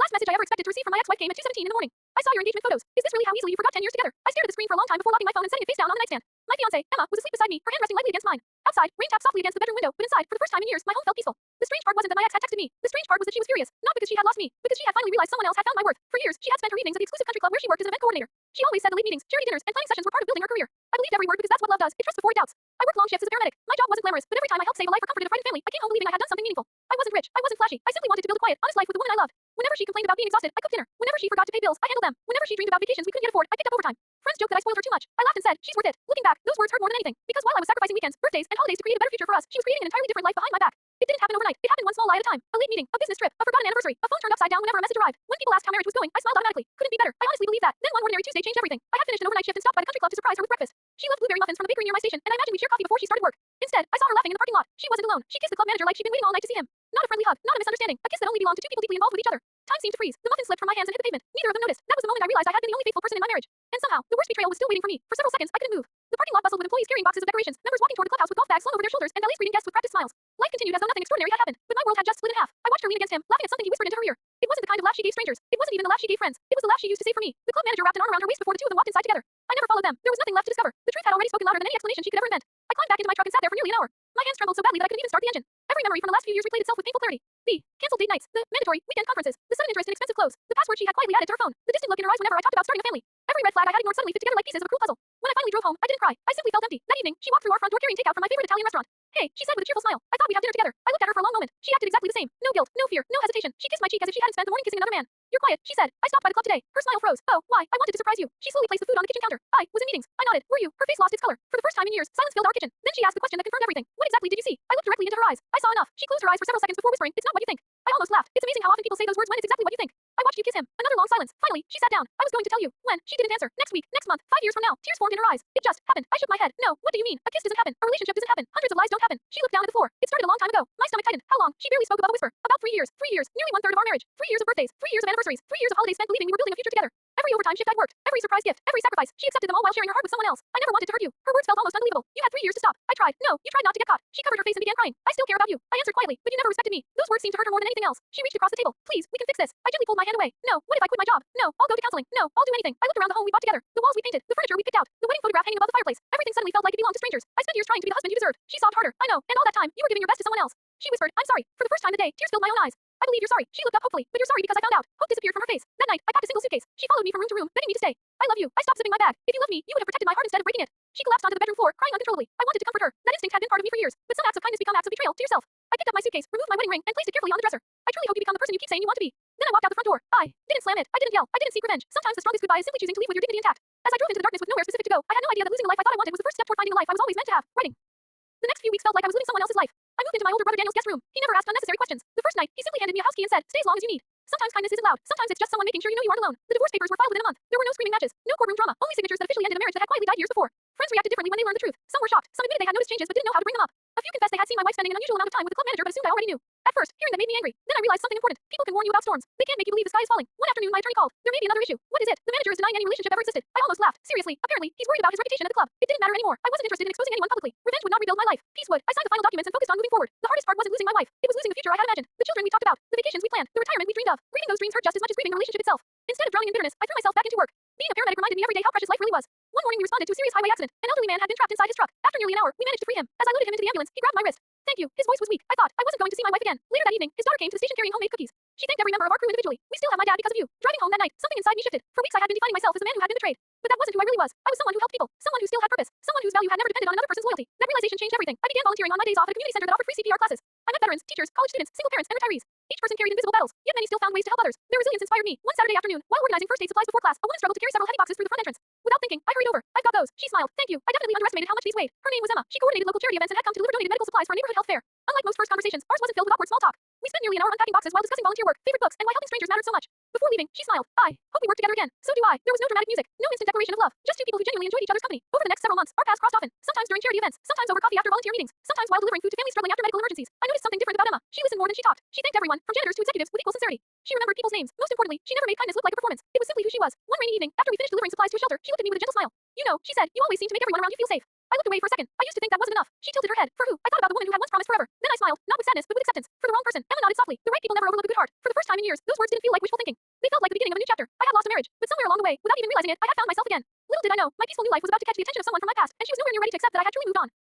last message I ever expected to receive from my ex-wife came at 2:17 in the morning. I saw your engagement photos. Is this really how easily you forgot 10 years together? I stared at the screen for a long time before locking my phone and setting it face down on the nightstand. My fiancée, Emma, was asleep beside me, her hand resting lightly against mine. Outside, rain tapped softly against the bedroom window, but inside, for the first time in years, my home felt peaceful. The strange part wasn't that my ex had texted me. The strange part was that she was furious, not because she had lost me, because she had finally realized someone else had found my worth. For years, she had spent her evenings at the exclusive country club where she worked as an event coordinator. She always said the late meetings, charity dinners, and planning sessions were part of building her career. I believed every word because that's what love does. It trusts before it doubts. I worked long shifts as a paramedic. My job wasn't glamorous, but every time I helped save a life or comforted a frightened family, I came home believing I had done something meaningful. I wasn't rich. I wasn't flashy. I simply wanted to build a quiet, honest life with the woman I loved. Whenever she complained about being exhausted, I cooked dinner. Whenever she forgot to pay bills, I handled them. Whenever she dreamed about vacations we couldn't yet afford, I picked up overtime. Friends joked that I spoiled her too much. I laughed and said, she's worth it. Looking back, those words hurt more than anything. Because while I was sacrificing weekends, birthdays, and holidays to create a better future for us, she was creating an entirely different life behind my back. It didn't happen overnight. It happened one small lie at a time. A late meeting, a business trip, a forgotten anniversary, a phone turned upside down whenever a message arrived. When people asked how marriage was going, I smiled automatically. Couldn't be better. I honestly believed that. Then one ordinary Tuesday changed everything. I had finished an overnight shift and stopped by the country club to surprise her with breakfast. She loved blueberry muffins from the bakery near my station, and I imagined we'd share coffee before she started work. Instead, I saw her laughing in the parking lot. She wasn't alone. She kissed the club manager like she'd been waiting all night to see him. Not a friendly hug, not a misunderstanding, a kiss that only belonged to two people deeply involved with each other. Time seemed to freeze. The muffin slipped from my hands and hit the pavement. Neither of them noticed. That was the moment I realized I had been the only faithful person in my marriage. And somehow, the worst betrayal was still waiting for me. For several seconds, I couldn't move. The parking lot bustled with employees carrying boxes of decorations, members walking toward the clubhouse with golf bags slung over their shoulders, and valets greeting guests with practiced smiles. Life continued as though nothing extraordinary had happened, but my world had just split in half. I watched her lean against him, laughing at something he whispered into her ear. It wasn't the kind of laugh she gave strangers. It wasn't even the laugh she gave friends. It was the laugh she used to save for me. The club manager wrapped an arm around her waist before the two of them walked inside together. I never followed them. There was nothing left to discover. The truth had already spoken louder than any explanation she could ever invent. I climbed back into my truck and sat there for nearly an hour. My hands trembled so badly that I couldn't even start the engine. Every memory from the last few years replayed itself with painful clarity. The canceled date nights, the mandatory weekend conferences, the sudden interest in expensive clothes, the password she had quietly added to her phone, the distant look in her eyes whenever I talked about starting a family. Every red flag I had ignored suddenly fit together like pieces of a cruel puzzle. When I finally drove home, I didn't cry. I simply felt empty. That evening, she walked through our front door carrying takeout from my favorite Italian restaurant. Hey, she said with a cheerful smile. I thought we'd have dinner together. I looked at her for a long moment. She acted exactly the same. No guilt, no fear, no hesitation. She kissed my cheek as if she hadn't spent the morning kissing another man. You're quiet, she said. I stopped by the club today. Her smile froze. Oh, why? I wanted to surprise you. She slowly placed the food on the kitchen counter. I was in meetings. I nodded. Were you? Her face lost its color. For the first time in years, silence filled our kitchen. Then she asked the question that confirmed everything. What exactly did you see? I looked directly into her eyes. I saw enough. She closed her eyes for several seconds before whispering, it's not what you think. I almost laughed. It's amazing how often people say those words when it's exactly what you think. I watched you kiss him. Another long silence. Finally, she sat down. I was going to tell you. When? She didn't answer. Next week, next month, 5 years from now. Tears formed in her eyes. It just happened. I shook my head. No, what do you mean? A kiss doesn't happen. A relationship doesn't happen. Hundreds of lies don't happen. She looked down at the floor. It started a long time ago. My stomach tightened. How long? She barely spoke above a whisper. About 3 years. 3 years. Nearly 1/3 of our marriage. 3 years of birthdays. 3 years of anniversaries. 3 years of holidays spent believing we were building a future together. Every overtime shift I'd worked. Every surprise gift. Every sacrifice. She accepted them all while sharing her heart with someone else. I never wanted to hurt you. Her words felt almost unbelievable. You had 3 years to stop. I tried. No, you tried not to get caught. She covered her face and began crying. I still care about you. I answered quietly, but you never respected me. Those words seemed to hurt her more than anything else. She reached across the table. Please, we can fix this. I gently pulled my hand away. No, what if I quit my job? No, I'll go to counseling. No, I'll do anything. I looked around the home we bought together. The walls we painted. The furniture we picked out. The wedding photograph hanging above the fireplace. Everything suddenly felt like it belonged to strangers. I spent years trying to be the husband you deserved. She sobbed harder. I know, and all that time, you were giving your best to someone else. She whispered, I'm sorry. For the first time that day, tears filled my own eyes. I believe you're sorry. She looked up hopefully, but you're sorry because I found out. Hope disappeared from her face. That night, I packed a single suitcase. She followed me from room to room, begging me to stay. I love you. I stopped zipping my bag. If you loved me, you would have protected my heart instead of breaking it. She collapsed onto the bedroom floor, crying uncontrollably. I wanted to comfort her. That instinct had been part of me for years, but some acts of kindness become acts of betrayal to yourself. I picked up my suitcase, removed my wedding ring, and placed it carefully on the dresser. I truly hope you become the person you keep saying you want to be. Then I walked out the front door. I didn't slam it. I didn't yell. I didn't seek revenge. Sometimes the strongest goodbye is simply choosing to leave with your dignity intact. As I drove into the darkness with nowhere specific to go, I had no idea that losing the life I thought I wanted was the first step toward finding the life I was always meant to have. Writing. The next few weeks felt like I was living someone else's life. I moved into my older brother Daniel's guest room. He never asked unnecessary questions. The first night, he simply handed me a house key and said, stay as long as you need. Sometimes kindness isn't loud. Sometimes it's just someone making sure you know you aren't alone. The divorce papers were filed within a month. There were no screaming matches, no courtroom drama, only signatures that officially ended a marriage that had quietly died years before. Friends reacted differently when they learned the truth. Some were shocked. Some admitted they had noticed changes but didn't know how to bring them up. A few confessed they had seen my wife spending an unusual amount of time with the club manager but assumed I already knew. At first, hearing that made me angry. Then I realized something important. People can warn you about storms. They can't make you believe the sky is falling. One afternoon, my attorney called. There may be another issue. What is it? The manager is denying any relationship ever existed. I almost laughed. Seriously, apparently, he's worried about his reputation at the club. It didn't matter anymore. I wasn't interested in exposing anyone publicly. Revenge would not rebuild my life. Peace would. I signed the final documents and focused on moving forward. The hardest part wasn't losing my wife. It was losing the future I had imagined. The children we talked about. The vacations we planned. The retirement we dreamed of. Grieving those dreams hurt just as much as grieving the relationship itself. Instead of drowning in bitterness, I threw myself back into work. Being a paramedic reminded me every day how precious life really was. One morning we responded to a serious highway accident. An elderly man had been trapped inside his truck. After nearly an hour, we managed to free him. As I loaded him into the ambulance, he grabbed my wrist. Thank you. His voice was weak. I thought I wasn't going to see my wife again. Later that evening, his daughter came to the station carrying homemade cookies. She thanked every member of our crew individually. We still have my dad because of you. Driving home that night, something inside me shifted. For weeks I had been defining myself as a man who had been betrayed. But that wasn't who I really was. I was someone who helped people. Someone who still had purpose. Someone whose value had never depended on another person's loyalty. That realization changed everything. I began volunteering on my days off at a community center that offered free CPR classes. I met veterans, teachers, college students, single parents, and retirees. Each person carried invisible battles, yet many still found ways to help others. Their resilience inspired me. One Saturday afternoon, while organizing first aid supplies before class, a woman struggled to carry several heavy boxes through the front entrance. Without thinking, I hurried over. I've got those. She smiled. Thank you. I definitely underestimated how much these weighed. Her name was Emma. She coordinated local charity events and had come to deliver donated medical supplies for a neighborhood health fair. Unlike most first conversations, ours wasn't filled with awkward small talk. We spent nearly an hour unpacking boxes while discussing volunteer work, favorite books, and why helping strangers mattered so much. Before leaving, she smiled. I hope we work together again. So do I. There was no dramatic music, no instant declaration of love, just two people who genuinely enjoyed each other's company. Over the next several months, our paths crossed often. Sometimes during charity events, sometimes over coffee after volunteer meetings, sometimes while delivering food to families struggling after medical emergencies. I noticed something different about Emma. She listened more than she talked. She thanked everyone, from janitors to executives, with equal sincerity. She remembered people's names. Most importantly, she never made kindness look like a performance. It was simply who she was. One rainy evening, after we finished delivering supplies to a shelter, she looked at me with a gentle smile. You know, she said, you always seem to make everyone around you feel safe. I looked away for a second. I used to think that wasn't enough. She tilted her head. For who? I thought about the woman who had once promised forever. Then I smiled, not with sadness, but with acceptance. For the wrong person. Emma nodded softly. The right people never overlook a good heart. For the first time in years, those words didn't feel like wishful thinking. They felt like the beginning of a new chapter. I had lost a marriage, but somewhere along the way, without even realizing it, I had found myself again. Little did I know, my peaceful new life was about to catch the attention of someone from my past, and she was nowhere near ready to accept that I had truly moved on.